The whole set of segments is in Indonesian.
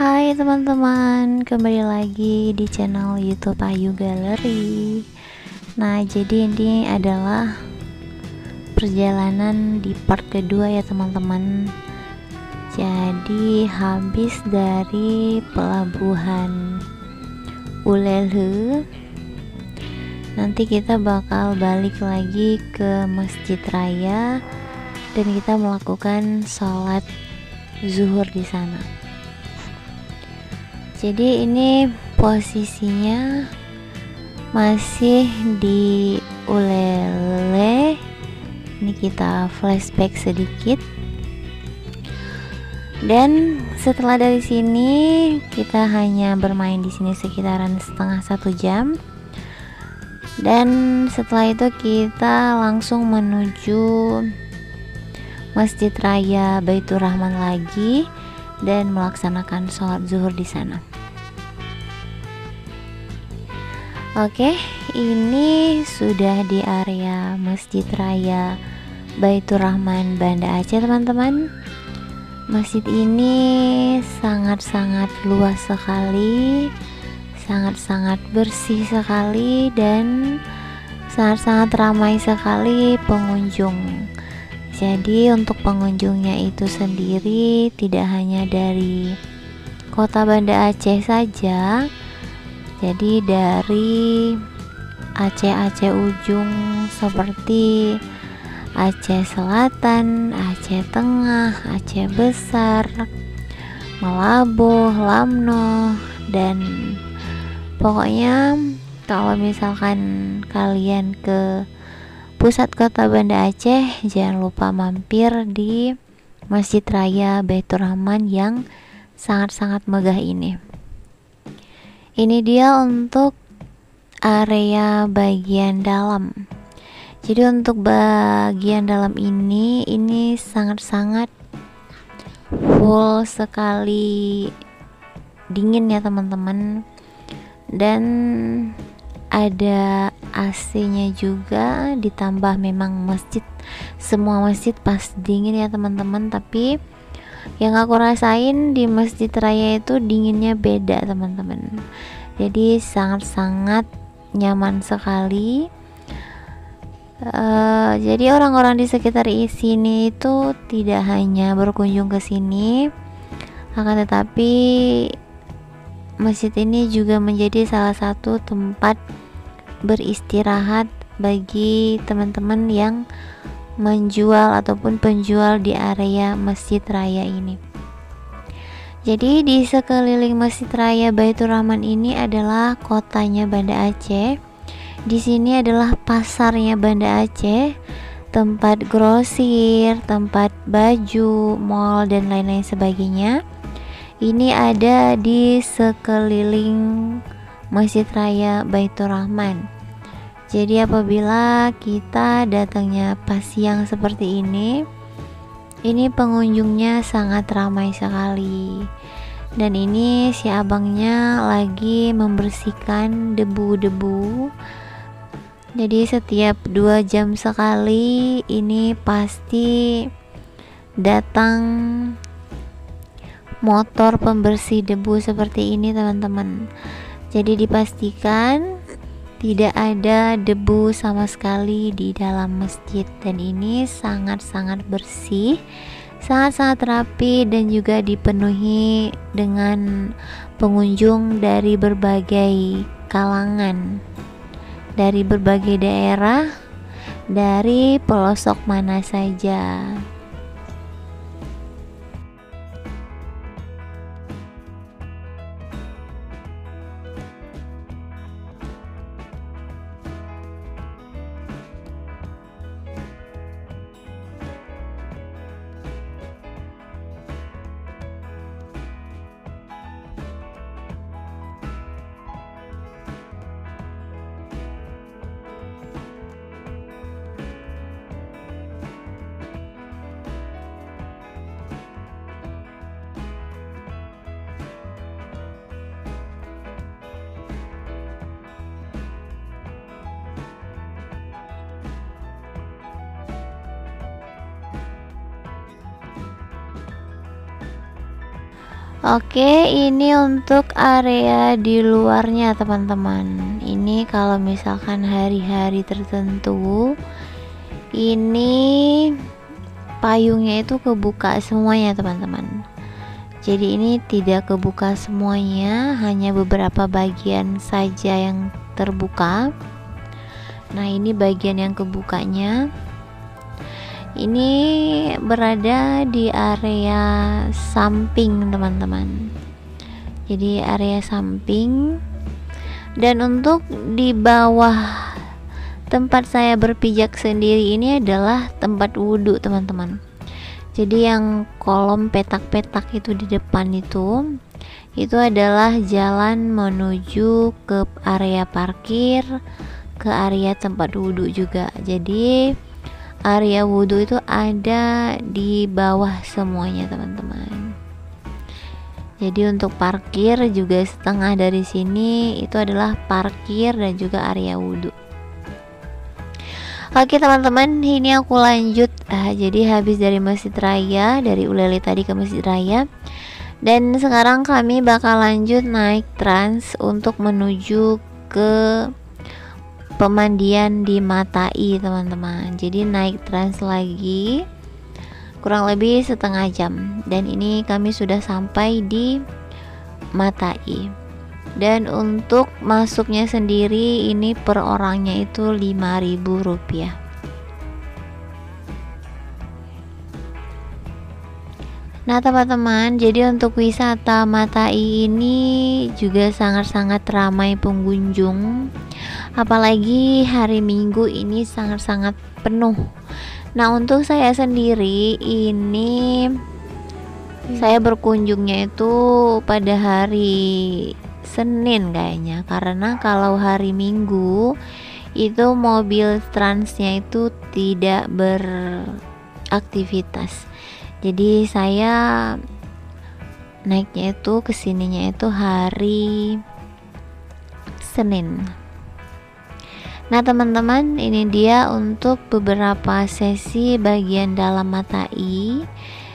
Hai teman-teman, kembali lagi di channel YouTube Ayu Gallery. Nah, jadi ini adalah perjalanan di part kedua ya teman-teman. Jadi habis dari pelabuhan Ulele, nanti kita bakal balik lagi ke Masjid Raya dan kita melakukan sholat zuhur di sana. Jadi ini posisinya masih di Ulele. Ini kita flashback sedikit. Dan setelah dari sini kita hanya bermain di sini sekitaran setengah 1 jam. Dan setelah itu kita langsung menuju Masjid Raya Baitur Rahman lagi dan melaksanakan sholat zuhur di sana. Oke, ini sudah di area Masjid Raya Baitur Rahman Banda Aceh teman-teman. Masjid ini sangat-sangat luas sekali, sangat-sangat bersih sekali, dan sangat-sangat ramai sekali pengunjung. Jadi untuk pengunjungnya itu sendiri tidak hanya dari kota Banda Aceh saja, jadi dari Aceh ujung seperti Aceh Selatan, Aceh Tengah, Aceh Besar, Malabo, Lamno, dan pokoknya kalau misalkan kalian ke pusat kota Banda Aceh, jangan lupa mampir di Masjid Raya Baitur Rahman yang sangat-sangat megah ini. Ini dia untuk area bagian dalam. Jadi untuk bagian dalam ini sangat-sangat full sekali, dingin ya teman-teman. Dan ada AC-nya juga, ditambah memang semua masjid pas dingin ya teman-teman. Tapi yang aku rasain di Masjid Raya itu dinginnya beda teman-teman. Jadi sangat-sangat nyaman sekali. Jadi orang-orang di sekitar sini itu tidak hanya berkunjung ke sini, akan tetapi masjid ini juga menjadi salah satu tempat beristirahat bagi teman-teman yang menjual ataupun penjual di area Masjid Raya ini. Jadi di sekeliling Masjid Raya Baitur Rahman ini adalah kotanya Banda Aceh. Di sini adalah pasarnya Banda Aceh, tempat grosir, tempat baju, mall dan lain-lain sebagainya. Ini ada di sekeliling Masjid Raya Baitur Rahman. Jadi apabila kita datangnya pas siang seperti ini pengunjungnya sangat ramai sekali. Dan ini si abangnya lagi membersihkan debu-debu. Jadi setiap 2 jam sekali ini pasti datang motor pembersih debu seperti ini teman-teman. Jadi dipastikan tidak ada debu sama sekali di dalam masjid, dan ini sangat-sangat bersih, sangat-sangat rapi, dan juga dipenuhi dengan pengunjung dari berbagai kalangan, dari berbagai daerah, dari pelosok mana saja. Oke, ini untuk area di luarnya teman-teman. Ini kalau misalkan hari-hari tertentu, ini payungnya itu kebuka semuanya teman-teman. Jadi ini tidak kebuka semuanya, hanya beberapa bagian saja yang terbuka. Nah, ini bagian yang kebukanya. Ini berada di area samping teman-teman. Jadi area samping, dan untuk di bawah tempat saya berpijak sendiri ini adalah tempat wudhu teman-teman. Jadi yang kolom petak-petak itu di depan itu adalah jalan menuju ke area parkir, ke area tempat wudhu juga. Jadi area wudhu itu ada di bawah semuanya teman-teman. Jadi untuk parkir juga setengah dari sini itu adalah parkir dan juga area wudhu. Oke teman-teman, ini aku lanjut. Jadi habis dari Masjid Raya, dari Ulele tadi ke Masjid Raya, dan sekarang kami bakal lanjut naik trans untuk menuju ke pemandian di Matai teman-teman. Jadi naik trans lagi kurang lebih setengah jam, dan ini kami sudah sampai di Matai. Dan untuk masuknya sendiri ini per orangnya itu Rp5.000. Nah teman-teman, jadi untuk wisata Matai ini juga sangat-sangat ramai pengunjung, apalagi hari Minggu ini sangat-sangat penuh. Nah untuk saya sendiri ini saya berkunjungnya itu pada hari Senin kayaknya, karena kalau hari Minggu itu mobil transnya itu tidak beraktivitas. Jadi saya naiknya itu kesininya itu hari Senin. Nah teman-teman, ini dia untuk beberapa sesi bagian dalam Matai.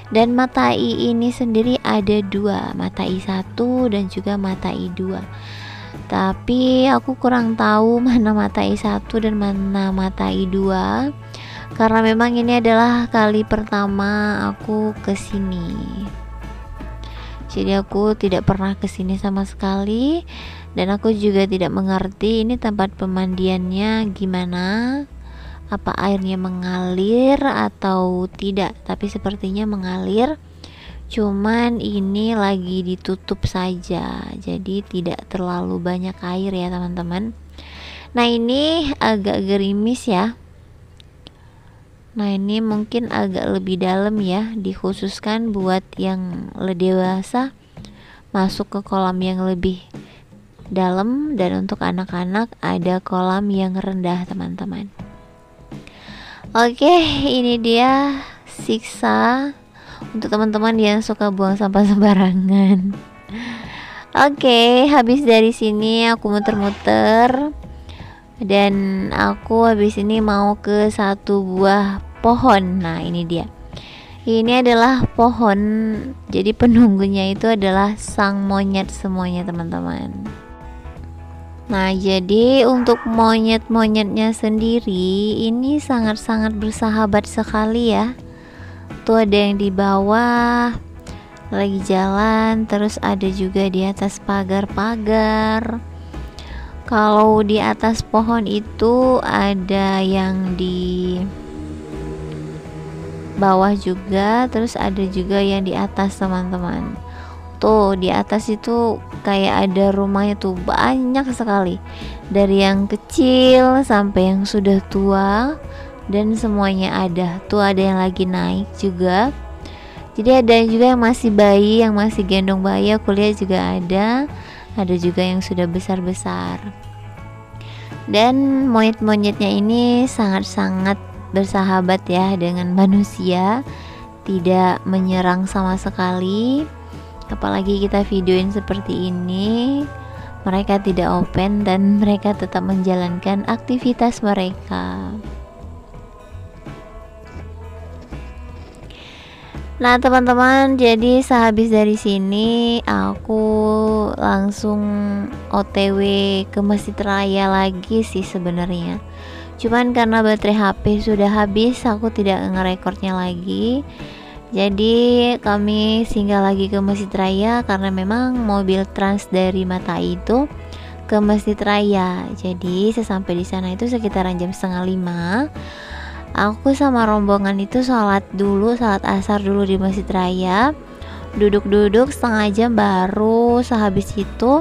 Dan Matai ini sendiri ada dua, Matai 1 dan juga Matai 2. Tapi aku kurang tahu mana Matai 1 dan mana Matai 2, karena memang ini adalah kali pertama aku kesini. Jadi aku tidak pernah kesini sama sekali, dan aku juga tidak mengerti ini tempat pemandiannya gimana, apa airnya mengalir atau tidak. Tapi sepertinya mengalir, cuman ini lagi ditutup saja, jadi tidak terlalu banyak air ya teman-teman. Nah ini agak gerimis ya. Nah ini mungkin agak lebih dalam ya, dikhususkan buat yang dewasa masuk ke kolam yang lebih dalam, dan untuk anak-anak ada kolam yang rendah teman-teman. Oke, ini dia siksa untuk teman-teman yang suka buang sampah sembarangan. Oke, habis dari sini aku muter-muter, dan aku habis ini mau ke satu buah pohon. Nah ini dia, ini adalah pohon, jadi penunggunya itu adalah sang monyet semuanya teman-teman. Nah jadi untuk monyet-monyetnya sendiri ini sangat-sangat bersahabat sekali ya. Tuh ada yang di bawah lagi jalan, terus ada juga di atas pagar-pagar. Kalau di atas pohon itu ada yang di bawah juga, terus ada juga yang di atas teman-teman. Tuh di atas itu kayak ada rumahnya tuh banyak sekali, dari yang kecil sampai yang sudah tua, dan semuanya ada. Tuh ada yang lagi naik juga, jadi ada juga yang masih bayi, yang masih gendong bayi aku lihat juga ada juga yang sudah besar-besar. Dan monyet-monyetnya ini sangat-sangat bersahabat ya dengan manusia, tidak menyerang sama sekali. Apalagi kita videoin seperti ini, mereka tidak open dan mereka tetap menjalankan aktivitas mereka. Nah teman-teman, jadi sehabis dari sini aku langsung OTW ke Masjid Raya lagi sih sebenarnya. Cuman karena baterai HP sudah habis, aku tidak ngerekordnya lagi. Jadi kami singgah lagi ke Masjid Raya karena memang mobil trans dari Matai itu ke Masjid Raya. Jadi sesampai di sana itu sekitaran jam setengah 5. Aku sama rombongan itu sholat asar dulu di Masjid Raya, duduk-duduk setengah jam, baru sehabis itu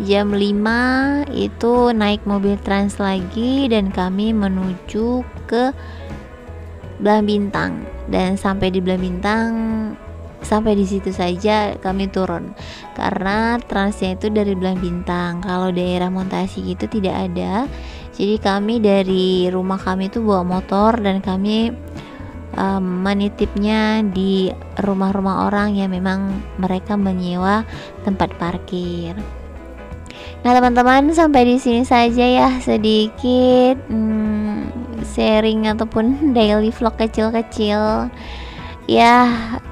jam 5 itu naik mobil trans lagi dan kami menuju ke Belah Bintang. Dan sampai di Belah Bintang, sampai di situ saja kami turun karena transnya itu dari Belah Bintang. Kalau daerah Montasi gitu tidak ada. Jadi kami dari rumah kami itu bawa motor dan kami menitipnya di rumah-rumah orang yang memang mereka menyewa tempat parkir. Nah teman-teman, sampai di sini saja ya sedikit sharing ataupun daily vlog kecil-kecil ya.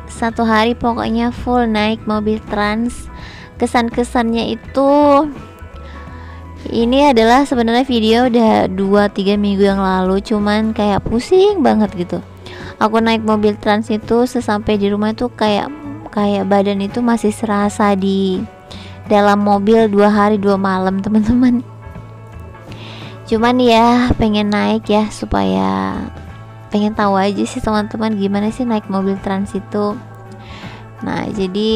Satu hari pokoknya full naik mobil trans. Kesan-kesannya itu, ini adalah sebenarnya video udah 2-3 minggu yang lalu, cuman kayak pusing banget gitu. Aku naik mobil trans itu sesampai di rumah itu kayak badan itu masih serasa di dalam mobil 2 hari 2 malam teman-teman. Cuman ya pengen naik ya, supaya pengen tahu aja sih teman-teman gimana sih naik mobil trans itu. Nah jadi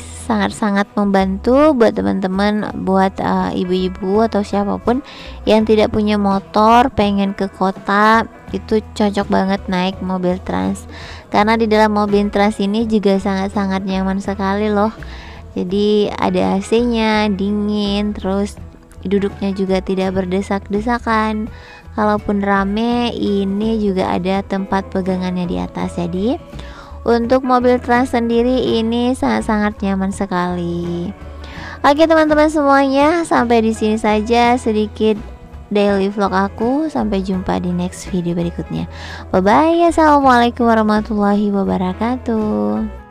sangat-sangat membantu buat teman-teman, buat ibu-ibu atau siapapun yang tidak punya motor pengen ke kota, itu cocok banget naik mobil trans. Karena di dalam mobil trans ini juga sangat-sangat nyaman sekali loh. Jadi ada AC-nya, dingin, terus duduknya juga tidak berdesak-desakan. Kalaupun rame, ini juga ada tempat pegangannya di atas. Jadi untuk mobil trans sendiri ini sangat-sangat nyaman sekali. Oke teman-teman semuanya, sampai di sini saja sedikit daily vlog aku. Sampai jumpa di next video berikutnya. Bye bye. Assalamualaikum warahmatullahi wabarakatuh.